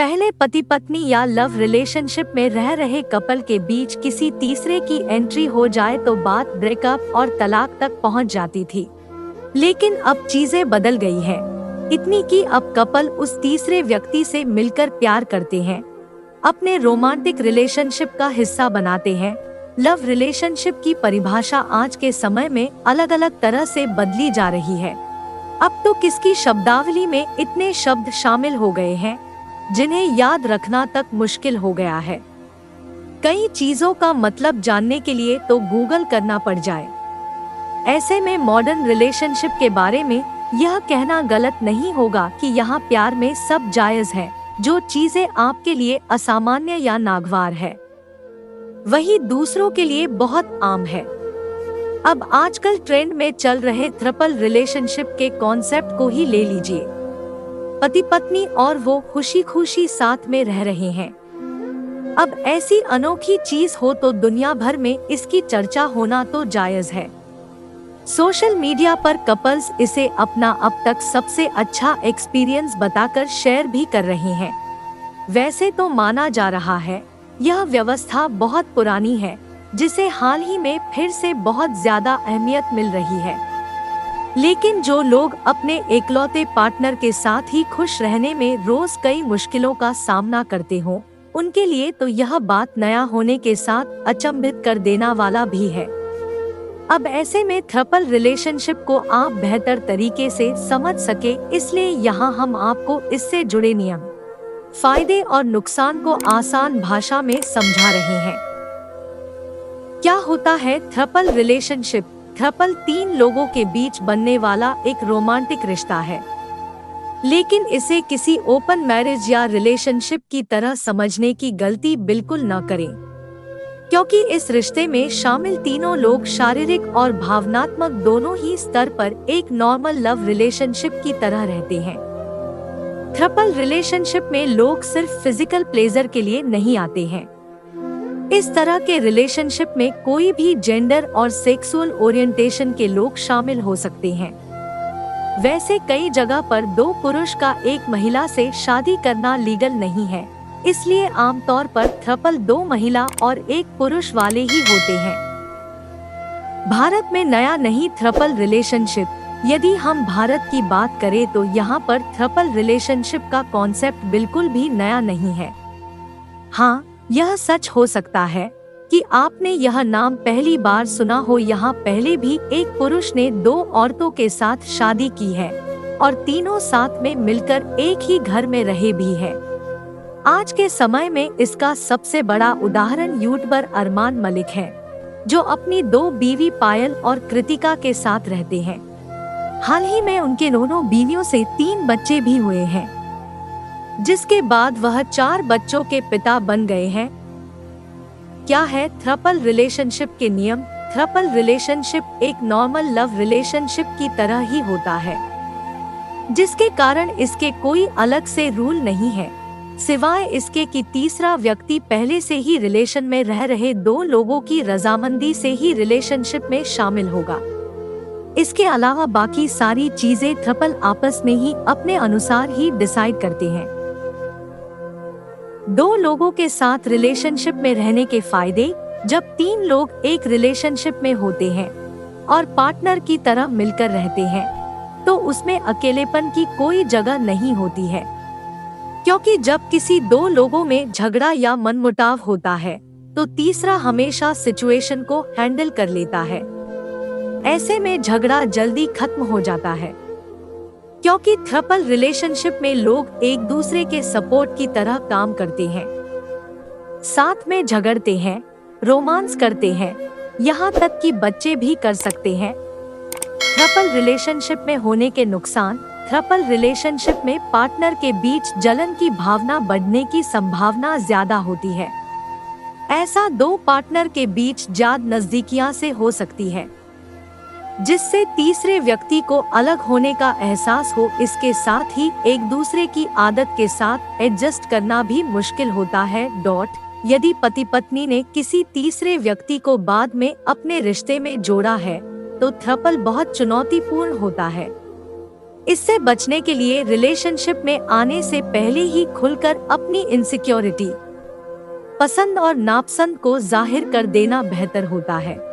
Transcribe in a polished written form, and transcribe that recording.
पहले पति पत्नी या लव रिलेशनशिप में रह रहे कपल के बीच किसी तीसरे की एंट्री हो जाए तो बात ब्रेकअप और तलाक तक पहुंच जाती थी। लेकिन अब चीजें बदल गई हैं। इतनी कि अब कपल उस तीसरे व्यक्ति से मिलकर प्यार करते हैं, अपने रोमांटिक रिलेशनशिप का हिस्सा बनाते हैं। लव रिलेशनशिप की परिभाषा आज के समय में अलग अलग तरह से बदली जा रही है। अब तो किसकी शब्दावली में इतने शब्द शामिल हो गए हैं जिन्हें याद रखना तक मुश्किल हो गया है। कई चीजों का मतलब जानने के लिए तो गूगल करना पड़ जाए। ऐसे में मॉडर्न रिलेशनशिप के बारे में यह कहना गलत नहीं होगा कि यहाँ प्यार में सब जायज है। जो चीजें आपके लिए असामान्य या नागवार है, वही दूसरों के लिए बहुत आम है। अब आजकल ट्रेंड में चल रहे ट्रिपल रिलेशनशिप के कॉन्सेप्ट को ही ले लीजिए। पति पत्नी और वो खुशी खुशी साथ में रह रहे हैं। अब ऐसी अनोखी चीज हो तो दुनिया भर में इसकी चर्चा होना तो जायज है। सोशल मीडिया पर कपल्स इसे अपना अब तक सबसे अच्छा एक्सपीरियंस बताकर शेयर भी कर रहे हैं। वैसे तो माना जा रहा है यह व्यवस्था बहुत पुरानी है, जिसे हाल ही में फिर से बहुत ज्यादा अहमियत मिल रही है। लेकिन जो लोग अपने एकलौते पार्टनर के साथ ही खुश रहने में रोज कई मुश्किलों का सामना करते हो, उनके लिए तो यह बात नया होने के साथ अचंभित कर देना वाला भी है। अब ऐसे में ट्रिपल रिलेशनशिप को आप बेहतर तरीके से समझ सके, इसलिए यहाँ हम आपको इससे जुड़े नियम, फायदे और नुकसान को आसान भाषा में समझा रहे हैं। क्या होता है ट्रिपल रिलेशनशिप? ट्रिपल 3 लोगों के बीच बनने वाला एक रोमांटिक रिश्ता है, लेकिन इसे किसी ओपन मैरिज या रिलेशनशिप की तरह समझने की गलती बिल्कुल न करें, क्योंकि इस रिश्ते में शामिल तीनों लोग शारीरिक और भावनात्मक दोनों ही स्तर पर एक नॉर्मल लव रिलेशनशिप की तरह रहते हैं। ट्रिपल रिलेशनशिप में लोग सिर्फ फिजिकल प्लेजर के लिए नहीं आते हैं। इस तरह के रिलेशनशिप में कोई भी जेंडर और सेक्सुअल ओरिएंटेशन के लोग शामिल हो सकते हैं। वैसे कई जगह पर 2 पुरुष का एक महिला से शादी करना लीगल नहीं है, इसलिए आमतौर पर ट्रिपल 2 महिला और 1 पुरुष वाले ही होते हैं। भारत में नया नहीं ट्रिपल रिलेशनशिप। यदि हम भारत की बात करें तो यहाँ पर ट्रिपल रिलेशनशिप का कॉन्सेप्ट बिल्कुल भी नया नहीं है। हाँ, यह सच हो सकता है कि आपने यह नाम पहली बार सुना हो। यहाँ पहले भी एक पुरुष ने 2 औरतों के साथ शादी की है और तीनों साथ में मिलकर एक ही घर में रहे भी है। आज के समय में इसका सबसे बड़ा उदाहरण यूट्यूबर अरमान मलिक है, जो अपनी 2 बीवी पायल और कृतिका के साथ रहते हैं। हाल ही में उनके दोनों बीवियों से 3 बच्चे भी हुए हैं, जिसके बाद वह 4 बच्चों के पिता बन गए हैं। क्या है ट्रिपल रिलेशनशिप के नियम? ट्रिपल रिलेशनशिप एक नॉर्मल लव रिलेशनशिप की तरह ही होता है, जिसके कारण इसके कोई अलग से रूल नहीं है, सिवाय इसके कि तीसरा व्यक्ति पहले से ही रिलेशन में रह रहे 2 लोगों की रजामंदी से ही रिलेशनशिप में शामिल होगा। इसके अलावा बाकी सारी चीजें ट्रिपल आपस में ही अपने अनुसार ही डिसाइड करते हैं। 2 लोगों के साथ रिलेशनशिप में रहने के फायदे: जब 3 लोग एक रिलेशनशिप में होते हैं और पार्टनर की तरह मिलकर रहते हैं, तो उसमें अकेलेपन की कोई जगह नहीं होती है, क्योंकि जब किसी 2 लोगों में झगड़ा या मनमुटाव होता है तो तीसरा हमेशा सिचुएशन को हैंडल कर लेता है। ऐसे में झगड़ा जल्दी खत्म हो जाता है, क्योंकि ट्रिपल रिलेशनशिप में लोग एक दूसरे के सपोर्ट की तरह काम करते हैं, साथ में झगड़ते हैं, रोमांस करते हैं, यहाँ तक कि बच्चे भी कर सकते हैं। ट्रिपल रिलेशनशिप में होने के नुकसान: ट्रिपल रिलेशनशिप में पार्टनर के बीच जलन की भावना बढ़ने की संभावना ज्यादा होती है। ऐसा 2 पार्टनर के बीच ज्यादा नजदीकियां से हो सकती है, जिससे तीसरे व्यक्ति को अलग होने का एहसास हो। इसके साथ ही एक दूसरे की आदत के साथ एडजस्ट करना भी मुश्किल होता है। यदि पति पत्नी ने किसी तीसरे व्यक्ति को बाद में अपने रिश्ते में जोड़ा है तो ट्रिपल बहुत चुनौतीपूर्ण होता है। इससे बचने के लिए रिलेशनशिप में आने से पहले ही खुलकर अपनी इनसिक्योरिटी, पसंद और नापसंद को जाहिर कर देना बेहतर होता है।